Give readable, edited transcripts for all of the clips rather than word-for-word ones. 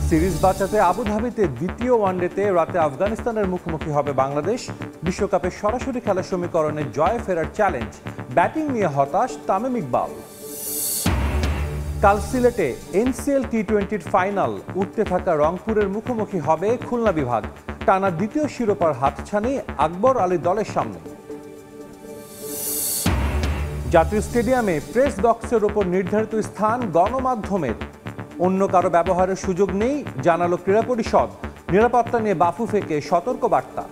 Series বাঁচাতে আবুধাবিতে দ্বিতীয় ওয়ানডেতে রাতে আফগানিস্তানের মুখোমুখি হবে বাংলাদেশ। বিশ্বকাপে সরাসরি খেলার সমীকরণে জয়ে ফেরার চ্যালেঞ্জ, ব্যাটিং নিয়ে হতাশ তামিম ইকবাল। কাল সিলেটে এনসিএল টি-20-র ফাইনাল, উঠতে থাকা রংপুরের মুখোমুখি হবে খুলনা বিভাগ। টানা দ্বিতীয় শিরোপার হাতছানি আকবর আলী দলের সামনে। জাতীয় স্টেডিয়ামে প্রেস বক্সের ওপর নির্ধারিত স্থান গণমাধ্যমের, অন্য কারো ব্যবহারের সুযোগ নেই জানালো ক্রীড়া পরিষদ। নিরাপত্তা নিয়ে বাফুফেকে সতর্ক বার্তা।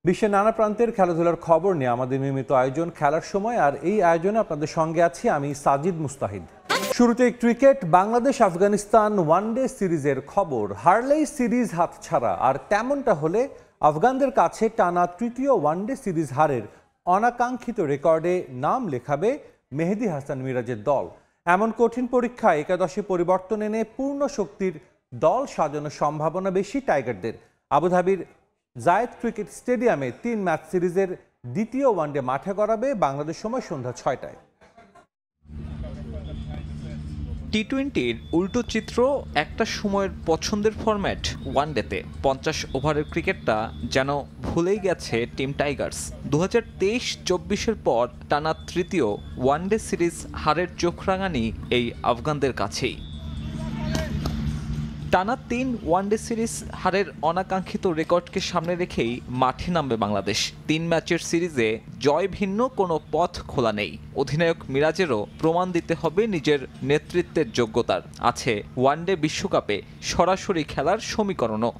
বিশ্বের নানা প্রান্তের খেলাধুলার খবর নিয়ে আমাদের নিয়মিত আয়োজন খেলার সময়, আর এই আয়োজনে আপনাদের সঙ্গে আছি আমি সাজিদ মুস্তাহিদ। শুরুতে ক্রিকেট, বাংলাদেশ আফগানিস্তান ওয়ানডে সিরিজের খবর। হারলেই সিরিজ হাতছাড়া, আর তেমনটা হলে আফগানদের কাছে টানা তৃতীয় ওয়ানডে সিরিজ হারের অনাকাঙ্ক্ষিত রেকর্ডে নাম লেখাবে মেহেদী হাসান মিরাজের দল। এমন কঠিন পরীক্ষায় একাদশে পরিবর্তন এনে পূর্ণ শক্তির দল সাজানোর সম্ভাবনা বেশি টাইগারদের। আবুধাবির জায়েদ ক্রিকেট স্টেডিয়ামে 3 ম্যাচ সিরিজের দ্বিতীয় ওয়ানডে মাঠে গড়াবে বাংলাদেশ সময় সন্ধ্যা 6টায়। টি-20-র উল্টো চিত্র, একটা সময়ের পছন্দের ফরম্যাট ওয়ানডেতে 50 ওভারের ক্রিকেটটা যেন ভুলেই গেছে টিম টাইগার্স। 2023-24-এর পর টানা তৃতীয় ওয়ানডে সিরিজ হারের চোখ রাঙানি এই আফগানদের কাছেই। টানা 3 ওয়ানডে সিরিজ হারের অনাকাঙ্ক্ষিত রেকর্ডকে সামনে রেখেই মাঠে নামবে বাংলাদেশ। 3 ম্যাচের সিরিজে জয় ভিন্ন কোনো পথ খোলা নেই। অধিনায়ক মিরাজেরও প্রমাণ দিতে হবে নিজের নেতৃত্বের যোগ্যতার। আছে ওয়ানডে বিশ্বকাপে সরাসরি খেলার সমীকরণও।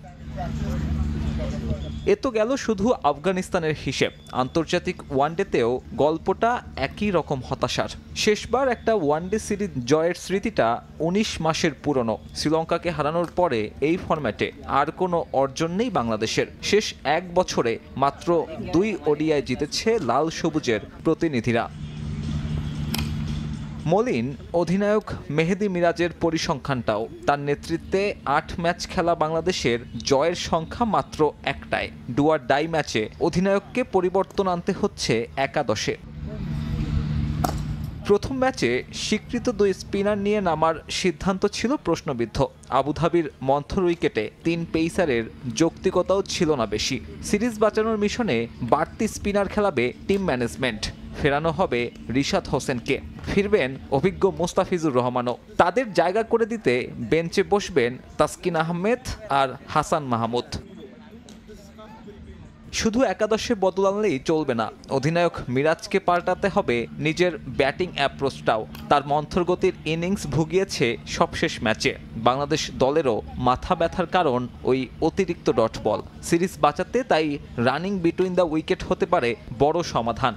এ তো গেল শুধু আফগানিস্তানের হিসেব। আন্তর্জাতিক ওয়ানডেতেও গল্পটা একই রকম হতাশার। শেষবার একটা ওয়ানডে সিরিজ জয়ের স্মৃতিটা 19 মাসের পুরনো। শ্রীলঙ্কাকে হারানোর পরে এই ফরম্যাটে আর কোনো অর্জন নেই বাংলাদেশের। শেষ 1 বছরে মাত্র 2 ওডিআই জিতেছে লাল সবুজের প্রতিনিধিরা। মলিন অধিনায়ক মেহেদী মিরাজের পরিসংখ্যানটাও, তার নেতৃত্বে 8 ম্যাচ খেলা বাংলাদেশের জয়ের সংখ্যা মাত্র 1টায়। ডু অর ডাই ম্যাচে অধিনায়ককে পরিবর্তন আনতে হচ্ছে একাদশে। প্রথম ম্যাচে স্বীকৃত 2 স্পিনার নিয়ে নামার সিদ্ধান্ত ছিল প্রশ্নবিদ্ধ। আবুধাবির মন্থর উইকেটে 3 পেসারের যৌক্তিকতাও ছিল না বেশি। সিরিজ বাঁচানোর মিশনে বাড়তি স্পিনার খেলাবে টিম ম্যানেজমেন্ট। ফেরানো হবে রিশাদ হোসেনকে, ফিরবেন অভিজ্ঞ মোস্তাফিজুর রহমানও। তাদের জায়গা করে দিতে বেঞ্চে বসবেন তাসকিন আহমেদ আর হাসান মাহমুদ। শুধু একাদশে বদল আনলেই চলবে না, অধিনায়ক মিরাজকে পাল্টাতে হবে নিজের ব্যাটিং অ্যাপ্রোচটাও। তার মন্থর গতির ইনিংস ভুগিয়েছে সবশেষ ম্যাচে। বাংলাদেশ দলেরও মাথা ব্যথার কারণ ওই অতিরিক্ত ডট বল। সিরিজ বাঁচাতে তাই রানিং বিটুইন দ্য উইকেট হতে পারে বড় সমাধান।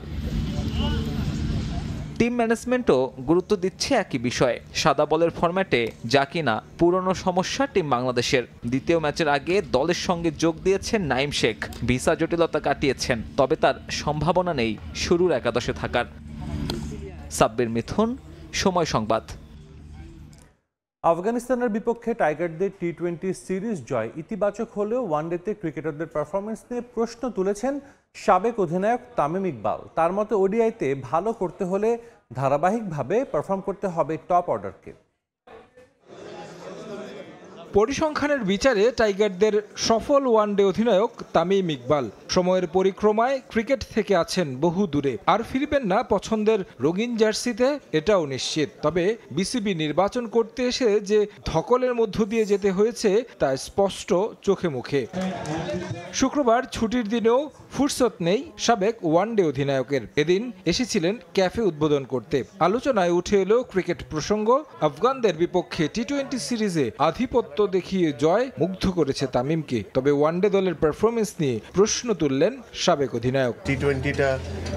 টিম ম্যানেজমেন্টও গুরুত্ব দিচ্ছে একই বিষয়ে। সাদা বলের ফরম্যাটে যা কিনা পুরনো সমস্যা টিম বাংলাদেশের। দ্বিতীয় ম্যাচের আগে দলের সঙ্গে যোগ দিয়েছেন নাইম শেখ। ভিসা জটিলতা কাটিয়েছেন, তবে তার সম্ভাবনা নেই শুরুর একাদশে থাকার। সাব্বির মিথুন, সময় সংবাদ। আফগানিস্তানের বিপক্ষে টাইগারদের টি-20 সিরিজ জয় ইতিবাচক হলেও ওয়ানডেতে ক্রিকেটারদের পারফরমেন্স নিয়ে প্রশ্ন তুলেছেন সাবেক অধিনায়ক তামিম ইকবাল। তার মতে ওডিআইতে ভালো করতে হলে ধারাবাহিকভাবে পারফর্ম করতে হবে টপ অর্ডারকে। পরিসংখ্যানের বিচারে টাইগারদের সফল ওয়ানডে অধিনায়ক তামিম ইকবাল সময়ের পরিক্রমায় ক্রিকেট থেকে আছেন বহু দূরে, আর ফিরবেন না পছন্দের রঙিন জার্সিতে এটাও নিশ্চিত। তবে বিসিবি নির্বাচন করতে এসে যে ধকলের মধ্য দিয়ে যেতে হয়েছে তা স্পষ্ট চোখে মুখে। শুক্রবার ছুটির দিনেও ফুরসত নেই সাবেক ওয়ানডে অধিনায়কের। এদিন এসেছিলেন ক্যাফে উদ্বোধন করতে। আলোচনায় উঠে এলো ক্রিকেট প্রসঙ্গ। আফগানদের বিপক্ষে টি-20 সিরিজে আধিপত্য দেখিয়ে জয় মুগ্ধ করেছে তামিমকে, তবে ওয়ানডে দলের পারফরমেন্স নিয়ে প্রশ্ন তুললেন সাবেক অধিনায়ক। টি-20টা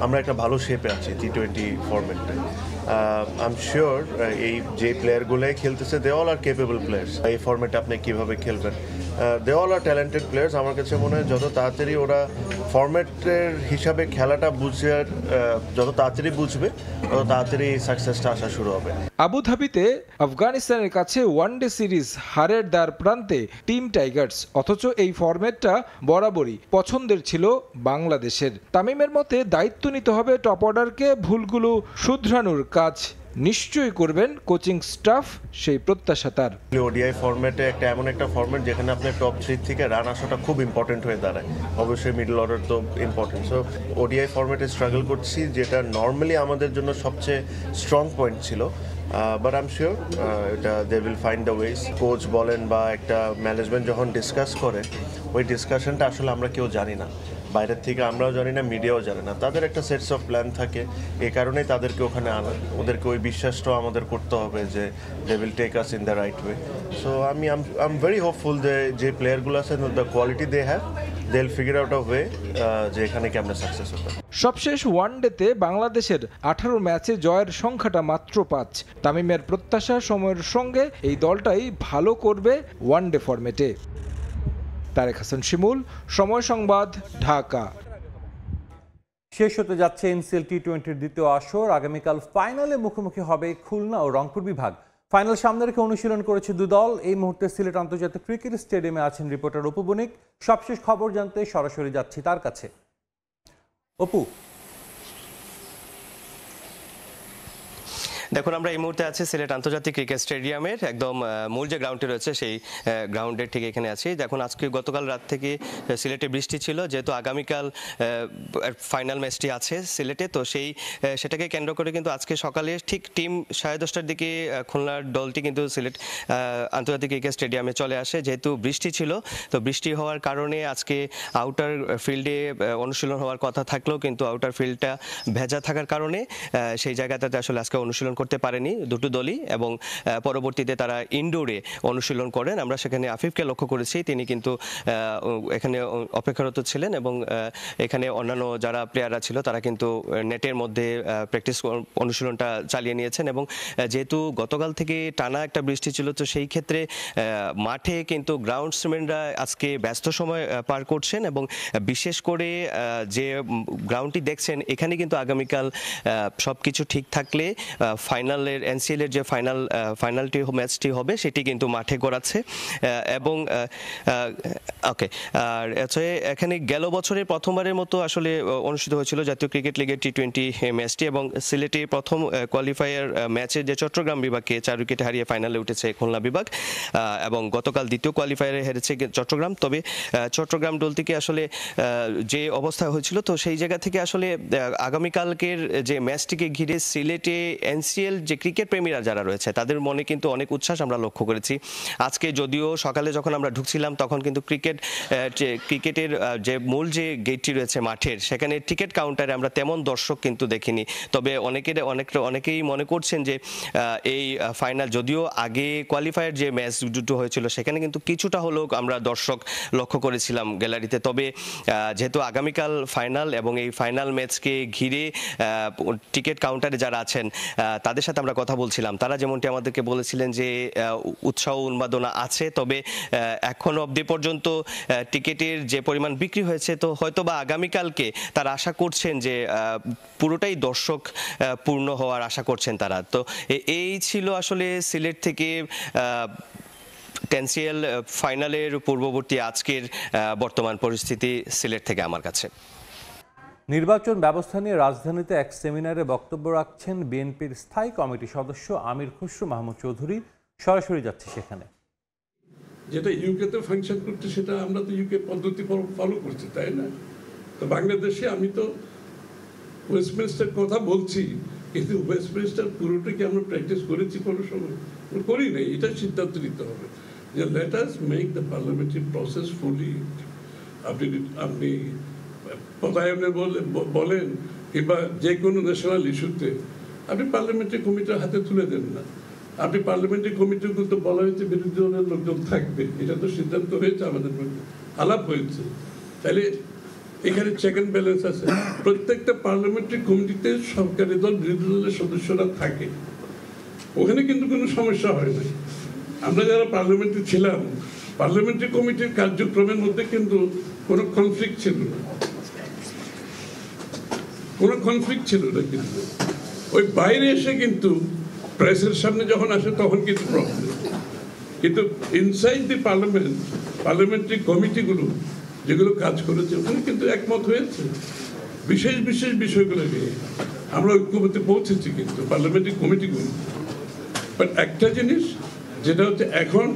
আমরা একটা ভালো শেপে আছি। টি-20 ফরম্যাটটা আই এম শিওর এই যে প্লেয়ারগুলোই খেলতেছে they all are capable players. এই ফরম্যাটে আপনি কিভাবে খেলবেন they all are talented players. আমার কাছে মনে হয় যত তাড়াতাড়ি ওরা ফরম্যাটের হিসাবে খেলাটা যত তাড়াতাড়ি বুঝবে তত তাড়াতাড়ি সাকসেসটা আসা শুরু হবে। আবুধাবিতে আফগানিস্তানের কাছে ওয়ানডে সিরিজ হারের দ্বার প্রান্তে টিম টাইগার্স, অথচ এই ফরম্যাটটা বরাবরই পছন্দের ছিল বাংলাদেশের। তামিমের মতে দায়িত্ব নিতে হবে টপ অর্ডারকে, ভুলগুলো শুধরানোর কাজ নিশ্চয়ই করবেন কোচিং স্টাফ, সেই প্রত্যাশা তার। ওডিআই ফরম্যাটে এমন একটা ফরম্যাট যেখানে আপনার টপ 3 থেকে রান আসাটা খুব ইম্পর্টেন্ট হয়ে দাঁড়ায়। অবশ্যই মিডল অর্ডার তো ইম্পর্টেন্ট। সো ওডিআই ফরম্যাটে স্ট্রাগল করছি, যেটা নর্মালি আমাদের জন্য সবচেয়ে স্ট্রং পয়েন্ট ছিল। বাট আই এম শিওর এটা they will find the ways. Coach বলেন বা একটা ম্যানেজমেন্ট যখন ডিসকাস করে, ওই ডিসকাশনটা আসলে আমরা কেউ জানি না, বাইরের থেকে আমরাও জানি না, মিডিয়াও জানে না। তাদের একটা সেটস অফ প্ল্যান থাকে, এই কারণেই তাদেরকে ওখানে আনা। ওদেরকে ওই বিশ্বাসটাও আমাদের করতে হবে যে they will take us in the right way. So I am very hopeful যে প্লেয়ারগুলো আছে, the quality they have, they will figure out a way যে এখানে কেমন সাকসেস হতে। সবশেষ ওয়ানডেতে বাংলাদেশের 18 ম্যাচে জয়ের সংখ্যাটা মাত্র 5। তামিমের প্রত্যাশা সময়ের সঙ্গে এই দলটাই ভালো করবে ওয়ানডে ফরম্যাটে। তারেক হাসান শিমুল, সময় সংবাদ, ঢাকা। শেষ হতে যাচ্ছে এনসিএল টি-20-র দ্বিতীয় আসর। আগামীকাল ফাইনালে মুখোমুখি হবে খুলনা ও রংপুর বিভাগ। ফাইনাল সামনে রেখে অনুশীলন করেছে দুদল। এই মুহূর্তে সিলেট আন্তর্জাতিক ক্রিকেট স্টেডিয়ামে আছেন রিপোর্টার অপু বণিক। সবশেষ খবর জানতে সরাসরি যাচ্ছি তার কাছে। অপু, দেখুন, আমরা এই মুহূর্তে আছি সিলেট আন্তর্জাতিক ক্রিকেট স্টেডিয়ামের একদম মূল যে গ্রাউন্ডটি রয়েছে সেই গ্রাউন্ডের ঠিক এখানে আছি। দেখুন, গতকাল রাত থেকে সিলেটে বৃষ্টি ছিল, যেহেতু আগামীকাল ফাইনাল ম্যাচটি আছে সিলেটে, তো সেটাকে কেন্দ্র করে কিন্তু আজকে সকালে ঠিক টিম 10:30টার দিকে খুলনার দলটি কিন্তু সিলেট আন্তর্জাতিক ক্রিকেট স্টেডিয়ামে চলে আসে। যেহেতু বৃষ্টি ছিল, তো বৃষ্টি হওয়ার কারণে আজকে আউটার ফিল্ডে অনুশীলন হওয়ার কথা থাকলেও কিন্তু আউটার ফিল্ডটা ভেজা থাকার কারণে সেই জায়গাটাতে আসলে আজকে অনুশীলন করতে পারেনি দুটো দলই, এবং পরবর্তীতে তারা ইনডোরে অনুশীলন করেন। আমরা সেখানে আফিফকে লক্ষ্য করেছি, তিনি কিন্তু এখানে অপেক্ষারত ছিলেন, এবং এখানে অন্যান্য যারা প্লেয়াররা ছিল তারা কিন্তু নেটের মধ্যে প্র্যাকটিস অনুশীলনটা চালিয়ে নিয়েছেন। এবং যেহেতু গতকাল থেকে টানা একটা বৃষ্টি ছিল, তো সেই ক্ষেত্রে মাঠে কিন্তু গ্রাউন্ডসম্যানরা আজকে ব্যস্ত সময় পার করছেন, এবং বিশেষ করে যে গ্রাউন্ডটি দেখছেন এখানে কিন্তু আগামীকাল সবকিছু ঠিক থাকলে ফাইনালের এনসিএল এর যে ফাইনালটি ম্যাচটি হবে সেটি কিন্তু মাঠে গড়াচ্ছে। এবং ওকে, আর এখানে গেল বছরের প্রথমবারের মতো আসলে অনুষ্ঠিত হয়েছিল জাতীয় ক্রিকেট লিগের টি-20 ম্যাচটি, এবং সিলেটে প্রথম কোয়ালিফায়ার ম্যাচে যে চট্টগ্রাম বিভাগকে 4 উইকেটে হারিয়ে ফাইনালে উঠেছে খুলনা বিভাগ, এবং গতকাল দ্বিতীয় কোয়ালিফায়ারে হেরেছে চট্টগ্রাম। তবে চট্টগ্রাম দলটিকে আসলে যে অবস্থা হয়েছিল, তো সেই জায়গা থেকে আসলে আগামীকালকের যে ম্যাচটিকে ঘিরে সিলেটে এনসিএল যে ক্রিকেট প্রেমীরা যারা রয়েছে তাদের মনে কিন্তু অনেক উচ্ছ্বাস আমরা লক্ষ্য করেছি। আজকে যদিও সকালে যখন আমরা ঢুকছিলাম তখন কিন্তু ক্রিকেটের যে মূল যে গেটটি রয়েছে মাঠের, সেখানে টিকিট কাউন্টারে আমরা তেমন দর্শক কিন্তু দেখিনি। তবে অনেকেই মনে করছেন যে এই ফাইনাল, যদিও আগে কোয়ালিফায়ার যে ম্যাচ দুটো হয়েছিল সেখানে কিন্তু কিছুটা হলেও আমরা দর্শক লক্ষ্য করেছিলাম গ্যালারিতে। তবে যেহেতু আগামীকাল ফাইনাল, এবং এই ফাইনাল ম্যাচকে ঘিরে টিকিট কাউন্টারে যারা আছেন তাদের সাথে আমরা কথা বলছিলাম, তারা যেমনটি আমাদেরকে বলেছিলেন যে উৎসাহ উন্মাদনা আছে, তবে এখনো অবধি পর্যন্ত টিকিটের যে পরিমাণ বিক্রি হয়েছে, তো হয়তো বা আগামীকালকে তারা আশা করছেন যে পুরোটাই দর্শক পূর্ণ হওয়ার আশা করছেন তারা। তো এই ছিল আসলে সিলেট থেকে এনসিএল ফাইনালের পূর্ববর্তী আজকের বর্তমান পরিস্থিতি সিলেট থেকে আমার কাছে। নির্বাচন ব্যবস্থা নিয়ে রাজধানীতে এক সেমিনারে বক্তব্য রাখছেন বিএনপির স্থায়ী কমিটি সদস্য আমির খসরু মাহমুদ চৌধুরী। সরাসরি যাচ্ছে সেখানে। যেটা ইউকেতে ফাংশন করছে সেটা আমরা তো ইউকে পদ্ধতি ফলো করছি, তাই না? তো বাংলাদেশে আমি তো ওয়েস্টমিনিস্টার কথা বলছি, কিন্তু ওয়েস্টমিনিস্টার পুরোটা কি আমরা প্র্যাকটিস করেছি কোনো সময়? করি নাই। এটা সিদ্ধান্ত নিতে হবে যে let us make the parliamentary process fully. আপনি পদায়নের বলেন কিংবা যে কোনো ন্যাশনাল ইস্যুতে আপনি পার্লামেন্টারি কমিটির হাতে তুলে দেন না। আপনি পার্লামেন্টারি কমিটির কিন্তু বলা হয়েছে বিরোধী দলের লোকজন থাকবে, এটা তো সিদ্ধান্ত হয়েছে, আমাদের মধ্যে আলাপ হয়েছে। তাহলে এখানে চেক অ্যান্ড ব্যালেন্স আছে। প্রত্যেকটা পার্লামেন্টারি কমিটিতে সরকারি দল বিরোধী দলের সদস্যরা থাকে, ওখানে কিন্তু কোনো সমস্যা হয় না। আমরা যারা পার্লামেন্টে ছিলাম পার্লামেন্টারি কমিটির কার্যক্রমের মধ্যে কিন্তু কোনো কনফ্লিক্ট ছিল না, কোনো কনফ্লিক্ট ছিল না। কিন্তু ওই বাইরে এসে কিন্তু প্রেসের সামনে যখন আসে তখন কিন্তু প্রবলেম, কিন্তু ইনসাইড দি পার্লামেন্ট পার্লামেন্টারি কমিটিগুলো যেগুলো কাজ করেছে ওখানে কিন্তু একমত হয়েছে বিশেষ বিশেষ বিষয়গুলো নিয়ে আমরা ঐক্যমত্যে পৌঁছেছি কিন্তু পার্লামেন্টারি কমিটিগুলো। বাট একটা জিনিস যেটা হচ্ছে এখন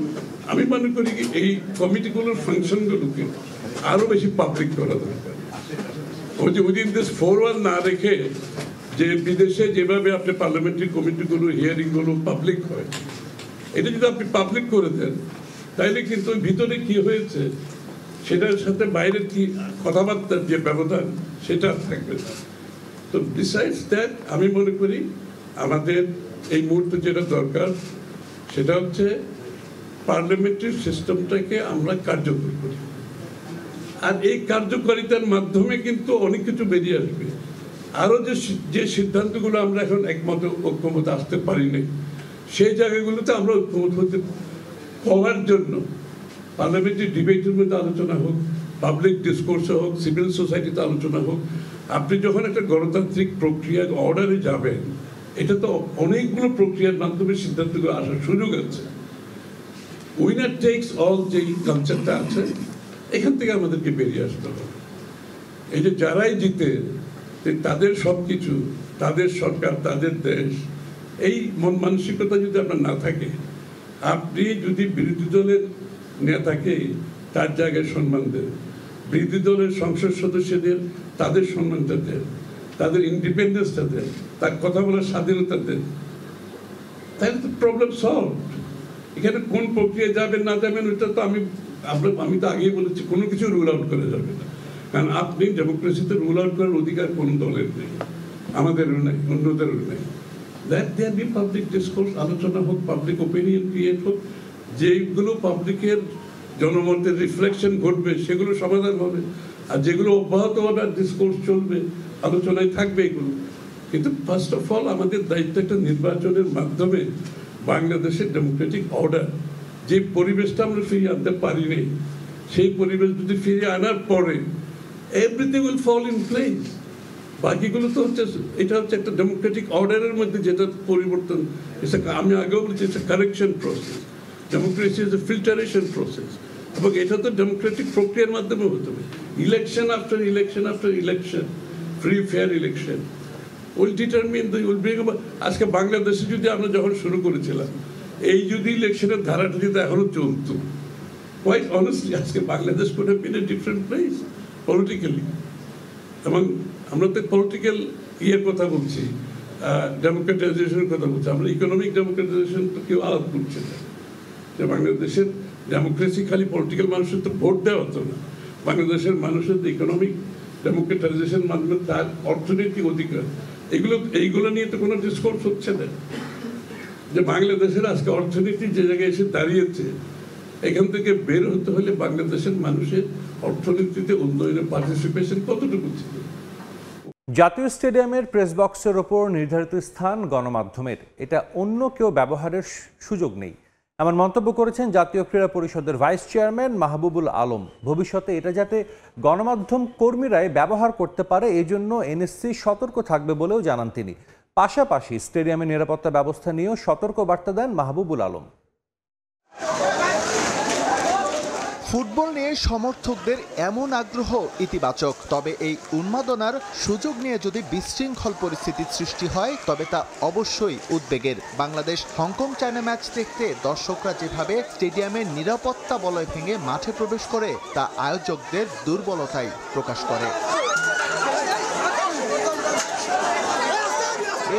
আমি মনে করি কি এই কমিটিগুলোর ফাংশনগুলোকে আরো বেশি পাবলিক করা দরকার। ওই যে উইদিন দিস 4-1 না রেখে যে বিদেশে যেভাবে আপনি পার্লামেন্টারি কমিটিগুলো হিয়ারিংগুলো পাবলিক হয়, এটা যদি আপনি পাবলিক করে দেন তাইলে কিন্তু ওই ভিতরে কি হয়েছে সেটার সাথে বাইরের কি কথাবার্তার যে ব্যবধান সেটা থাকবে না। তো বিসাইডস দ্যাট আমি মনে করি আমাদের এই মুহূর্তে যেটা দরকার সেটা হচ্ছে পার্লামেন্টারি সিস্টেমটাকে আমরা কার্যকর করি, আর এই কার্যকারিতার মাধ্যমে কিন্তু অনেক কিছু বেরিয়ে আসবে। আরও যে সিদ্ধান্তগুলো আমরা এখন একমত ঐক্যমত আসতে পারি নাই সেই জায়গাগুলোতে আমরা ঐক্যমত হতে হওয়ার জন্য পার্লামেন্টারি ডিবেটের মধ্যে আলোচনা হোক, পাবলিক ডিসকোর্সে হোক, সিভিল সোসাইটিতে আলোচনা হোক। আপনি যখন একটা গণতান্ত্রিক প্রক্রিয়া অর্ডারে যাবেন, এটা তো অনেকগুলো প্রক্রিয়ার মাধ্যমে সিদ্ধান্তগুলো আসার সুযোগ আছে। উইনার টেকস অল যে কনসেপ্টটা আছে এখান থেকে আমাদেরকে বেরিয়ে আসতে হবে। এই যে যারাই জিতে তাদের সব কিছু, তাদের সরকার, তাদের দেশ, এই মন মানসিকতা যদি আপনার না থাকে, আপনি যদি বিরোধী দলের নেতাকে তার জায়গায় সম্মান দেন, বিরোধী দলের সংসদ সদস্যদের তাদের সম্মানটা দেন, তাদের ইন্ডিপেন্ডেন্সটা দেন, তার কথা বলার স্বাধীনতা দেন, তাহলে তো প্রবলেম সলভ। এখানে কোন প্রক্রিয়া যাবেন না যাবেন ওইটা তো আমি তো আগেই বলেছি, কোনো কিছু রুল আউট করা যাবে না, কারণ আপনি ডেমোক্রেসিতে রুল আউট করার অধিকার কোন দলের নেই, আমাদেরও নেই, অন্যদেরও নেই। That there be public discourse, আলোচনা হোক, পাবলিক ওপিনিয়ন ক্রিয়েট হোক, যেগুলো পাবলিকের জনমতের রিফ্লেকশন ঘটবে সেগুলো সমাধান হবে, আর যেগুলো অব্যাহতভাবে ডিসকোর্স চলবে, আলোচনায় থাকবে এগুলো। কিন্তু ফার্স্ট অফ অল আমাদের দায়িত্ব একটা নির্বাচনের মাধ্যমে বাংলাদেশের ডেমোক্রেটিক অর্ডার, যে পরিবেশটা আমরা ফিরিয়ে আনতে পারিনি, সেই পরিবেশ যদি ফিরিয়ে আনার পরে everything will fall in place. বাকিগুলো তো হচ্ছে, এটা হচ্ছে একটা ডেমোক্রেটিক অর্ডারের মধ্যে যেটা পরিবর্তন, আমি আগেও বলেছি এটা correction process. Democracy is a filtration process, এবং এটা তো ডেমোক্রেটিক প্রক্রিয়ার মাধ্যমে হতে হবে। Election after election after election, free fair election will determine will bring. আজকে বাংলাদেশে যদি আমরা যখন শুরু করেছিলাম, এই যদি ইলেকশনের ধারাটা যদি এখনো চলতো, কোয়াইট অনেস্টলি আজকে Bangladesh code have been a different place politically. এবং আমরা তো পলিটিক্যাল ইয়ের কথা বলছি, ডেমোক্রেটাইজেশনের কথা বলছি, আমরা ইকোনমিক ডেমোক্রেটাইজেশন তো কেউ আলাপ করছে না। যে বাংলাদেশের ডেমোক্রেসি খালি পলিটিক্যাল মানুষের তো ভোট দেওয়া হতো না, বাংলাদেশের মানুষের ইকোনমিক ডেমোক্রেটাইজেশন মাধ্যমে তার অর্থনৈতিক অধিকার, এইগুলো নিয়ে তো কোনো ডিসকোর্স হচ্ছে না। যে বাংলাদেশের আজকে অর্থনীতি যে জায়গায় এসে দাঁড়িয়েছে, এখান থেকে বের হতে হলে বাংলাদেশের মানুষের অর্থনীতিতে উন্নয়নের পার্টিসিপেশন কতটুকু ছিল। জাতীয় স্টেডিয়ামের প্রেস বক্সের ওপর নির্ধারিত স্থান গণমাধ্যমের, এটা অন্য কেউ ব্যবহারের সুযোগ নেই, এমন মন্তব্য করেছেন জাতীয় ক্রীড়া পরিষদের ভাইস চেয়ারম্যান মাহবুবুল আলম। ভবিষ্যতে এটা যাতে গণমাধ্যম কর্মীরাই ব্যবহার করতে পারে এজন্য এনএসসি সতর্ক থাকবে বলেও জানান তিনি। পাশাপাশি স্টেডিয়ামের নিরাপত্তা ব্যবস্থা নিয়েও সতর্ক বার্তা দেন মাহবুবুল আলম। ফুটবল নিয়ে সমর্থকদের এমন আগ্রহ ইতিবাচক, তবে এই উন্মাদনার সুযোগ নিয়ে যদি বিশৃঙ্খল পরিস্থিতির সৃষ্টি হয় তবে তা অবশ্যই উদ্বেগের। বাংলাদেশ হংকং চায়না ম্যাচ দেখতে দর্শকরা যেভাবে স্টেডিয়ামের নিরাপত্তা বলয় ভেঙে মাঠে প্রবেশ করে তা আয়োজকদের দুর্বলতাই প্রকাশ করে।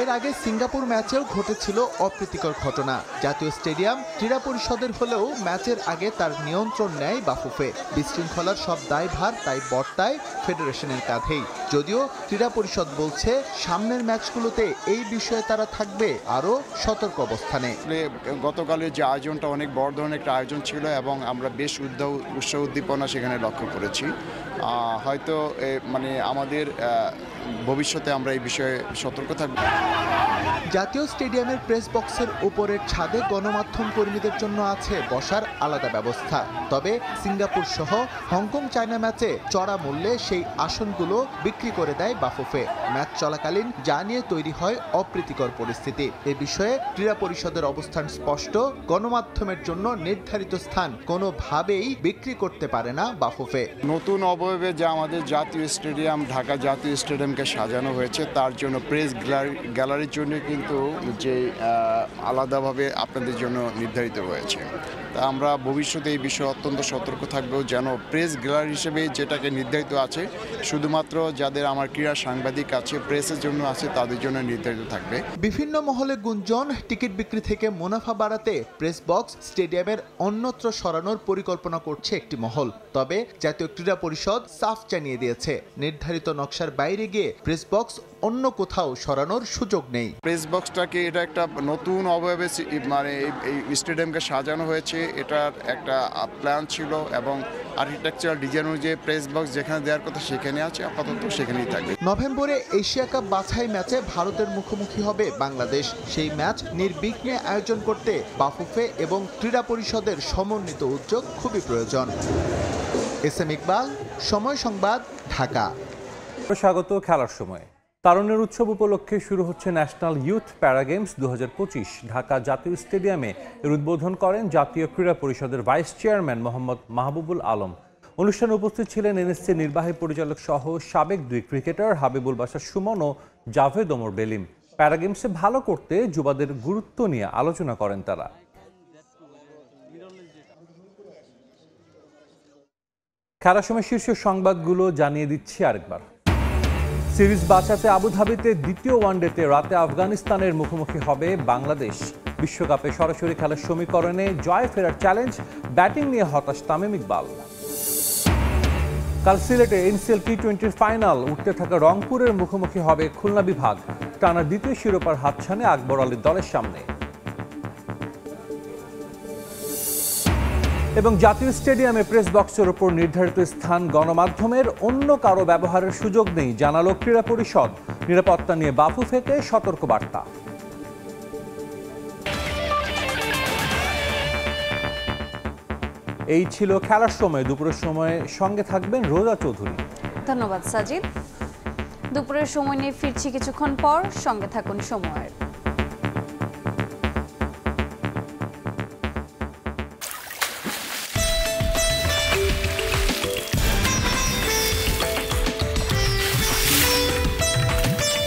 এর আগে সিঙ্গাপুর ম্যাচেও ঘটেছিল অপ্রীতিকর ঘটনা। জাতীয় স্টেডিয়াম ক্রীড়া পরিষদের হলেও ম্যাচের আগে তার নিয়ন্ত্রণ নেয় বাফুফে। বিশৃঙ্খলার সব দায়ভার তাই বর্তায় ফেডারেশনের কাঁধেই। যদিও ক্রীড়া পরিষদ বলছে সামনের ম্যাচগুলোতে এই বিষয়ে তারা থাকবে আরও সতর্ক অবস্থানে। গতকালের যে আয়োজনটা অনেক বড় ধরনের একটা আয়োজন ছিল এবং আমরা বেশ উৎসাহ উদ্দীপনা সেখানে লক্ষ্য করেছি। হয়তো মানে আমাদের ভবিষ্যতে আমরা এই বিষয়ে সতর্ক থাকব। জাতীয় স্টেডিয়ামের প্রেস বক্সের উপরের ছাদে গণমাধ্যম কর্মীদের জন্য আছে বসার আলাদা ব্যবস্থা। তবে সিঙ্গাপুর সহ হংকং চায়না ম্যাচে চড়া মূল্যে সেই আসনগুলো বিক্রি করে দেয় বাফুফে। ম্যাচ চলাকালীন যা নিয়ে তৈরি হয় অপ্রীতিকর পরিস্থিতি। এ বিষয়ে ক্রীড়া পরিষদের অবস্থান স্পষ্ট, গণমাধ্যমের জন্য নির্ধারিত স্থান কোনোভাবেই বিক্রি করতে পারে না বাফুফে। নতুন অবয়বে যা আমাদের জাতীয় স্টেডিয়াম, ঢাকা জাতীয় স্টেডিয়ামকে সাজানো হয়েছে তার জন্য প্রেস গ্যালারির জন্য কিন্তু যে আলাদাভাবে আপনাদের জন্য নির্ধারিত হয়েছে। তা আমরা ভবিষ্যতে এই বিষয়ে অত্যন্ত সতর্ক থাকব যেন প্রেস গ্যালারি হিসেবে যেটাকে নির্ধারিত আছে শুধুমাত্র যাদের আমার ক্রীড়া সাংবাদিক আছে, প্রেসের জন্য আছে, তাদের জন্য নির্ধারিত থাকবে। বিভিন্ন মহলে গুঞ্জন, টিকিট বিক্রি থেকে মুনাফা বাড়াতে প্রেস বক্স স্টেডিয়ামের অন্যত্র সরানোর পরিকল্পনা করছে একটি মহল। তবে জাতীয় ক্রীড়া পরিষদ সাফ জানিয়ে দিয়েছে নির্ধারিত নকশার বাইরে গিয়ে প্রেস বক্স অন্য কোথাও সরানোর সুযোগ নেই। প্রেস বক্সটাকে এটা একটা নতুন অবয়বে মানে এই স্টেডিয়ামকে সাজানো হয়েছে, এটার একটা প্ল্যান ছিল এবং আর্কিটেকচারাল ডিজাইন অনুযায়ী প্রেস বক্স যেখানে দেওয়ার কথা সেখানে আছে, আপাতত সেখানেই থাকবে। নভেম্বরে এশিয়া কাপ বাছাই ম্যাচে ভারতের মুখোমুখি হবে বাংলাদেশ। সেই ম্যাচ নির্বিঘ্নে আয়োজন করতে বাফুফে এবং ক্রীড়া পরিষদের সমন্বিত উদ্যোগ খুবই প্রয়োজন। এস.এম. ইকবাল, সময় সংবাদ, ঢাকা। স্বাগত খেলার সময়। তারুণ্যের উৎসব উপলক্ষে শুরু হচ্ছে ন্যাশনাল ইউথ প্যারা গেমস 2025। ঢাকা জাতীয় স্টেডিয়ামে এর উদ্বোধন করেন জাতীয় ক্রীড়া পরিষদের ভাইস চেয়ারম্যান মোহাম্মদ মাহবুবুল আলম। অনুষ্ঠানে উপস্থিত ছিলেন এনএসসি নির্বাহী পরিচালক সহ সাবেক 2 ক্রিকেটার হাবিবুল বাশার সুমন ও জাভেদ ওমর বেলিম। প্যারা গেমসে ভালো করতে যুবাদের গুরুত্ব নিয়ে আলোচনা করেন তারা। খেলার সময় শীর্ষ সংবাদগুলো জানিয়ে দিচ্ছি আরেকবার। সিরিজ বাঁচাতে আবুধাবিতে দ্বিতীয় ওয়ানডেতে রাতে আফগানিস্তানের মুখোমুখি হবে বাংলাদেশ। বিশ্বকাপে সরাসরি খেলার সমীকরণে জয় ফেরার চ্যালেঞ্জ, ব্যাটিং নিয়ে হতাশ তামিম ইকবাল। কাল সিলেটে এনসিএল টি20 ফাইনাল, উঠতে থাকা রংপুরের মুখোমুখি হবে খুলনা বিভাগ। টানা দ্বিতীয় শিরোপার হাতছানি আকবর আলীর দলের সামনে। এবং জাতীয় স্টেডিয়ামে প্রেস বক্সের ওপর নির্ধারিত স্থান গণমাধ্যমের অন্য কারো ব্যবহারের সুযোগ নেই, জানালো ক্রীড়া পরিষদ। নিরাপত্তা নিয়ে বাফুফেতে সতর্কবার্তা। এই ছিল খেলার সময়। দুপুরের সময়ে সঙ্গে থাকবেন রোজা চৌধুরী। ধন্যবাদ সাজিদ। দুপুরের সময় নিয়ে ফিরছি কিছুক্ষণ পর, সঙ্গে থাকুন সময়ের।